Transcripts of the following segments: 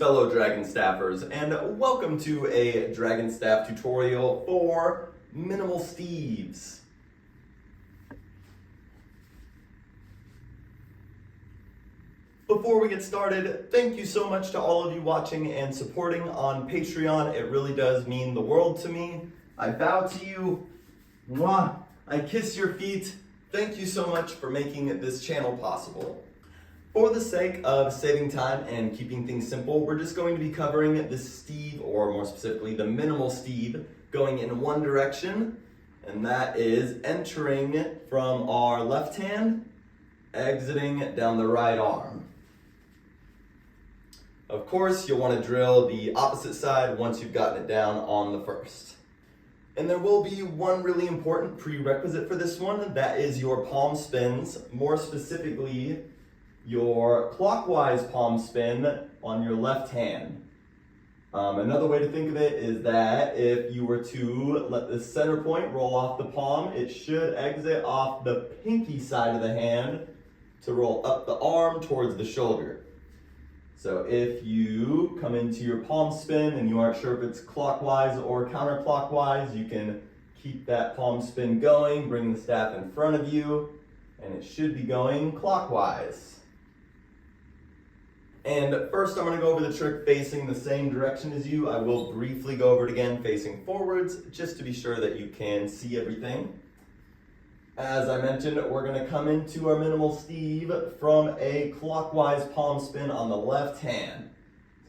fellow Dragonstaffers, and welcome to a Dragonstaff tutorial for Minimal Steves. Before we get started, thank you so much to all of you watching and supporting on Patreon. It really does mean the world to me. I bow to you. Mwah. I kiss your feet. Thank you so much for making this channel possible. For the sake of saving time and keeping things simple, we're just going to be covering the steve, or more specifically the minimal steve, going in one direction, and that is entering from our left hand, exiting down the right arm. Of course, you'll want to drill the opposite side once you've gotten it down on the first. And there will be one really important prerequisite for this one, that is your palm spins, more specifically your clockwise palm spin on your left hand. Another way to think of it is that if you were to let the center point roll off the palm, it should exit off the pinky side of the hand to roll up the arm towards the shoulder. So if you come into your palm spin and you aren't sure if it's clockwise or counterclockwise, you can keep that palm spin going, bring the staff in front of you, and it should be going clockwise. And first I'm going to go over the trick facing the same direction as you. I will briefly go over it again facing forwards, just to be sure that you can see everything. As I mentioned, we're going to come into our minimal steve from a clockwise palm spin on the left hand.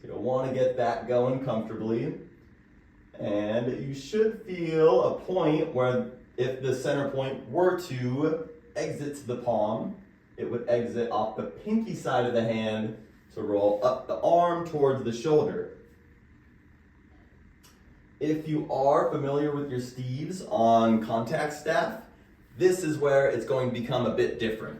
So you'll want to get that going comfortably. And you should feel a point where if the center point were to exit to the palm, it would exit off the pinky side of the hand to roll up the arm towards the shoulder. If you are familiar with your steves on contact staff, this is where it's going to become a bit different.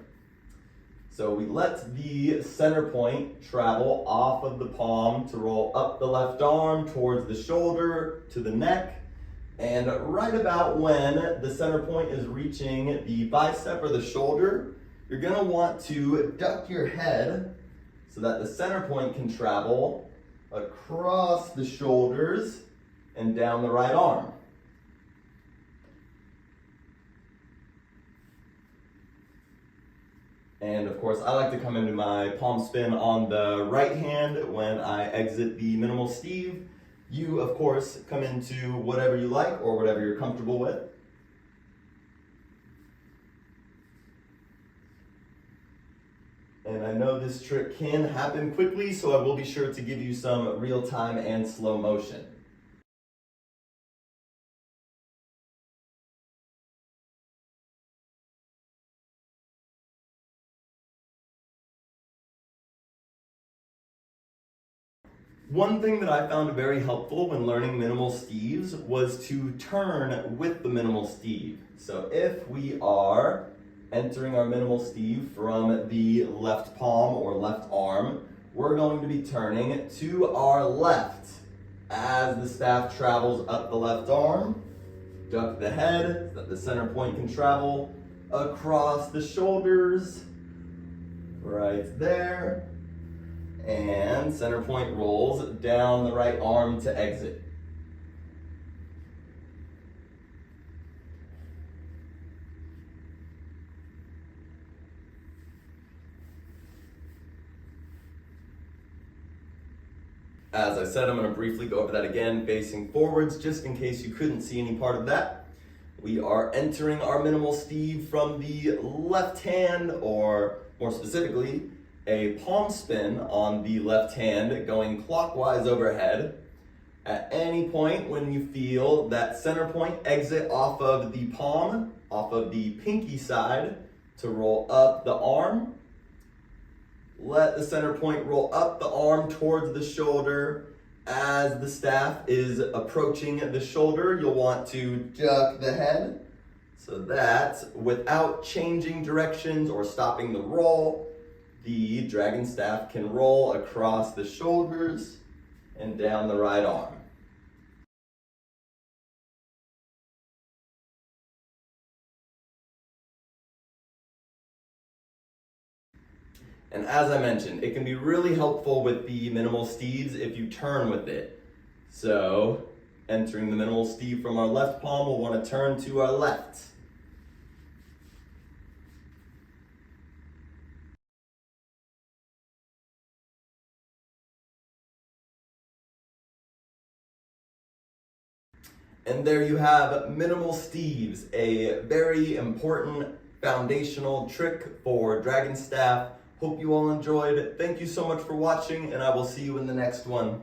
So we let the center point travel off of the palm to roll up the left arm towards the shoulder to the neck, and right about when the center point is reaching the bicep or the shoulder, you're going to want to duck your head so that the center point can travel across the shoulders and down the right arm. And of course, I like to come into my palm spin on the right hand when I exit the minimal steve. You, of course, come into whatever you like or whatever you're comfortable with. And I know this trick can happen quickly, so I will be sure to give you some real time and slow motion. One thing that I found very helpful when learning minimal steves was to turn with the minimal steve. So if we are entering our minimal steve from the left palm or left arm, we're going to be turning to our left as the staff travels up the left arm. Duck the head so that the center point can travel across the shoulders, right there. And center point rolls down the right arm to exit. As I said, I'm going to briefly go over that again, facing forwards, just in case you couldn't see any part of that. We are entering our minimal steve from the left hand, or more specifically, a palm spin on the left hand going clockwise overhead. At any point when you feel that center point exit off of the palm, off of the pinky side, to roll up the arm, let the center point roll up the arm towards the shoulder. As the staff is approaching the shoulder, you'll want to duck the head so that without changing directions or stopping the roll, the dragon staff can roll across the shoulders and down the right arm. And as I mentioned, it can be really helpful with the minimal steeds if you turn with it. So, entering the minimal steed from our left palm, we'll want to turn to our left. And there you have minimal steeds, a very important foundational trick for Dragonstaff. Hope you all enjoyed. Thank you so much for watching, and I will see you in the next one.